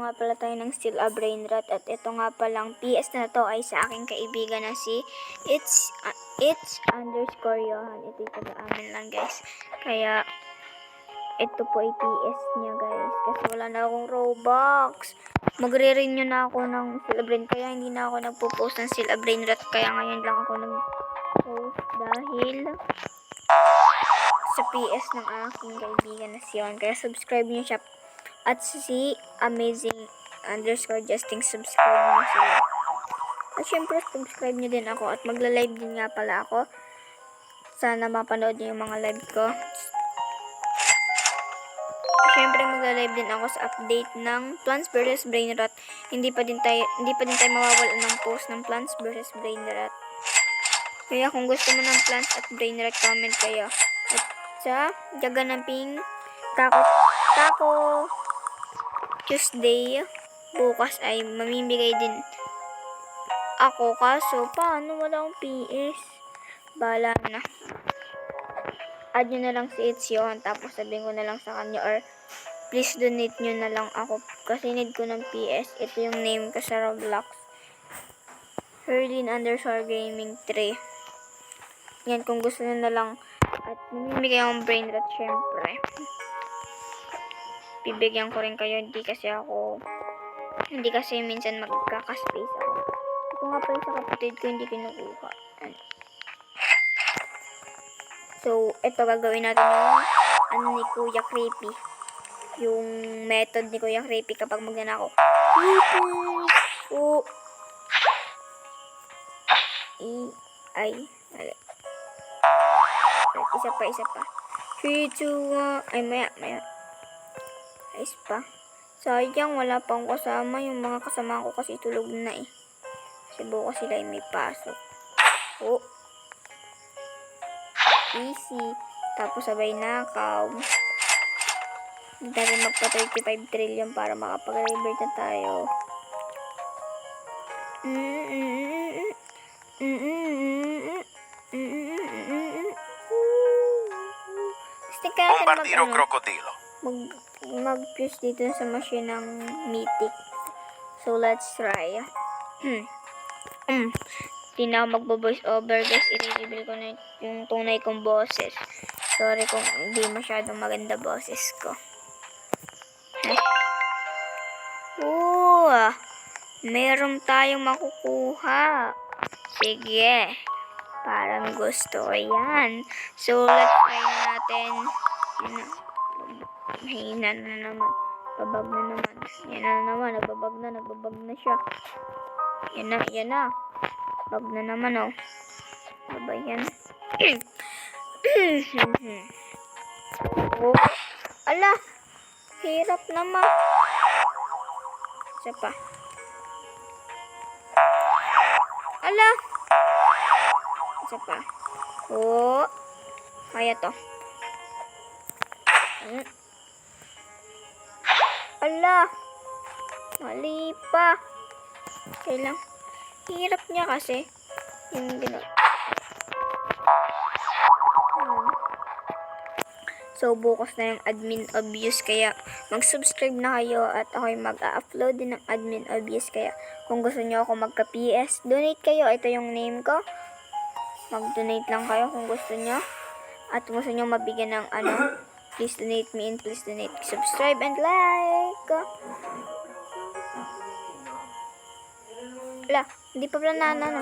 nga pala tayo ng Still a Brainrot at ito nga palang PS na to ay sa aking kaibigan na si It's underscore Johan. Ito yung taga-amin lang guys. Kaya ito po ay PS niya guys. Kasi wala na akong Robux. Magre-renew na ako ng Still a Brain. Kaya hindi na ako nagpo-post ng Still a Brainrot. Kaya ngayon lang ako nag-post dahil sa PS ng aking kaibigan na si Johan. Kaya subscribe niyo siya. At si Amazing underscore Justin, subscribe niyo sila. At syempre, subscribe niyo din ako. At magla-live din nga pala ako. Sana mapanood niyo yung mga live ko. Syempre, magla-live din ako sa update ng Plants vs Brainrot. Hindi pa din tayo mawawala ng post ng Plants vs Brainrot. Kaya kung gusto mo ng Plants at Brainrot, comment kayo. At sa gaganaping Taco Tuesday, bukas ay mamimigay din ako. Kaso, paano wala akong PS? Bahala na. Add nyo na lang si Johan, tapos sabihin ko na lang sa kanya, or please donate nyo na lang ako kasi need ko ng PS. Ito yung name ko sa Roblox. Herlin underscore gaming 3. Yan, kung gusto nyo na lang. At mamimigay akong Brainrot, syempre. Bibigyan ko rin kayo, hindi kasi minsan magkaka-space ako. Ito nga pala sa kapatid ko, hindi kinukuha. So, ito gagawin natin yung ni Kuya Creepy. Yung method ni Kuya Creepy kapag magnanakaw. O isa pa. 3, 2, 1. Ay, maya. Ayos pa. Sayang, wala pang kasama. Yung mga kasama ko kasi tulog na eh. Kasi bukas sila ay may pasok. Oh. Easy. Tapos sabay nakaw. Hindi natin magpa 35 trillion para makapag-revert na tayo. Bombardiro Crocodilo. Mag-fuse dito sa machine ng Mythic. So, let's try. Hindi na ako magbo-voice over guys. I-reveal ko na yung tunay kong boses. Sorry kung hindi masyadong maganda boses ko. Meron tayong makukuha. Sige. Parang gusto ko yan. So, let's try natin. Mahina na naman. Babag na naman. Yan na naman. Nagbabag na siya. Yan na. Bag na naman, oh. Ano ba yan? Oh. Ala! Hirap naman. Isa pa. Ala! Isa pa. Oh. Kaya to. Ala! Mali pa. Kailang. Hirap niya kasi. Yung So, bukas na yung admin obvious. Kaya, mag-subscribe na kayo. At ako'y mag-upload din ng admin obvious. Kaya, kung gusto nyo ako magka-PS, donate kayo. Ito yung name ko. Mag-donate lang kayo kung gusto nyo. At kung gusto nyo mabigyan ng please donate me and please donate. Subscribe and like. Wala, hindi pa pala